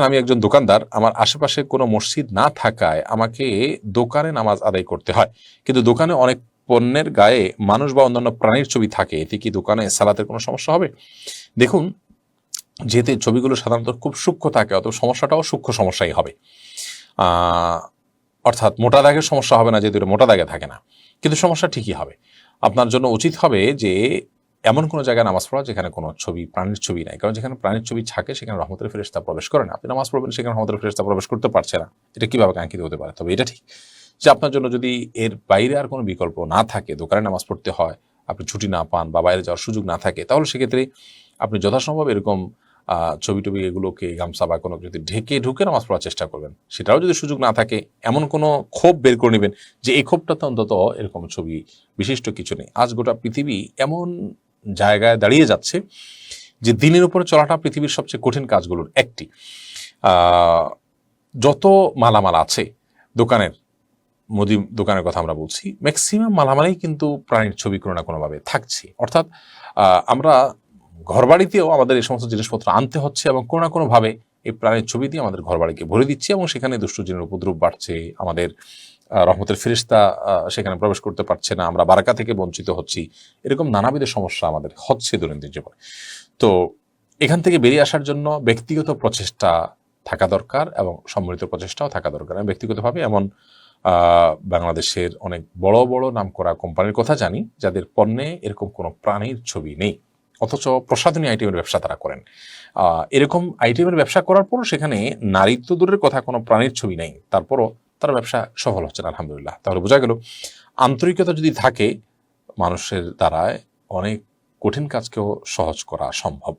আমি একজন দোকানদার, আমার আশেপাশে কোনো মসজিদ না থাকায় আমাকে দোকানে নামাজ আদায় করতে হয়, কিন্তু দোকানে অনেক পণ্যের গায়ে মানুষ বা অন্যান্য প্রাণীর ছবি থাকে, এতে কি দোকানে সালাতের কোনো সমস্যা হবে? দেখুন, যেহেতু এই ছবিগুলো সাধারণত খুব সূক্ষ্ম থাকে, অত সমস্যাটাও সূক্ষ্ম সমস্যাই হবে। আহ, অর্থাৎ মোটা দাগের সমস্যা হবে না, যেহেতু এটা মোটা দাগে থাকে না, কিন্তু সমস্যা ঠিকই হবে। আপনার জন্য উচিত হবে যে এমন কোনো জায়গায় নামাজ পড়া যেখানে কোনো ছবি, প্রাণীর ছবি নাই, কারণ যেখানে প্রাণীর ছবি থাকে সেখানে রহমতের ফেরেশতা প্রবেশ করে না। আপনি নামাজ পড়বেন, সেখানে রহমতের ফেরেশতা প্রবেশ করতে পারছে না, এটা কিভাবে কাঙ্ক্ষিত হতে পারে? তবে এটা ঠিক যে আপনার জন্য যদি এর বাইরে আর কোনো বিকল্প না থাকে, দোকানে নামাজ পড়তে হয়, আপনি ছুটি না পান বা বাইরে যাওয়ার সুযোগ না থাকে, তাহলে সেক্ষেত্রে আপনি যথাসম্ভব এরকম ছবি টবি এগুলোকে গামছা বা কোনো যদি ঢেকে ঢুকে নামাজ পড়ার চেষ্টা করবেন। সেটাও যদি সুযোগ না থাকে, এমন কোনো ক্ষোভ বের করে নেবেন যে এই ক্ষোভটাতে অন্তত এরকম ছবি বিশিষ্ট কিছু নেই। আজ গোটা পৃথিবী এমন জায়গায় দাঁড়িয়ে যাচ্ছে যে দিনের উপরে চলাটা পৃথিবীর সবচেয়ে কঠিন কাজগুলোর একটি। যত মালামাল আছে দোকানের, মুদি দোকানের কথা আমরা বলছি, ম্যাক্সিমাম মালামালেই কিন্তু প্রাণীর ছবি কোনো না কোনোভাবে থাকছে। অর্থাৎ আমরা ঘরবাড়িতেও আমাদের এই সমস্ত জিনিসপত্র আনতে হচ্ছে এবং কোনো না কোনোভাবে এই প্রাণীর ছবি দিয়ে আমাদের ঘরবাড়িকে ভরে দিচ্ছে, এবং সেখানে দুষ্ট জিনের উপদ্রব বাড়ছে, আমাদের রহমতের ফেরেশতা সেখানে প্রবেশ করতে পারছে না, আমরা বারাকা থেকে বঞ্চিত হচ্ছি, এরকম নানাবিধ সমস্যা আমাদের হচ্ছে দৈনন্দিন জীবনে। তো এখান থেকে বেরিয়ে আসার জন্য ব্যক্তিগত প্রচেষ্টা থাকা দরকার এবং সম্মিলিত প্রচেষ্টাও থাকা দরকার। আমি ব্যক্তিগতভাবে এমন বাংলাদেশের অনেক বড় বড় নামকরা কোম্পানির কথা জানি যাদের পণ্যে এরকম কোনো প্রাণীর ছবি নেই, অথচ প্রসাধনী আইটেমের ব্যবসা তারা করেন। এরকম আইটেমের ব্যবসা করার পরও সেখানে নারীত্ব দূরের কথা কোনো প্রাণীর ছবি নেই, তারপরও তারা ব্যবসা সফল হচ্ছে না, আলহামদুলিল্লাহ। তাহলে বোঝা গেল আন্তরিকতা যদি থাকে মানুষের দ্বারায় অনেক কঠিন কাজকেও সহজ করা সম্ভব।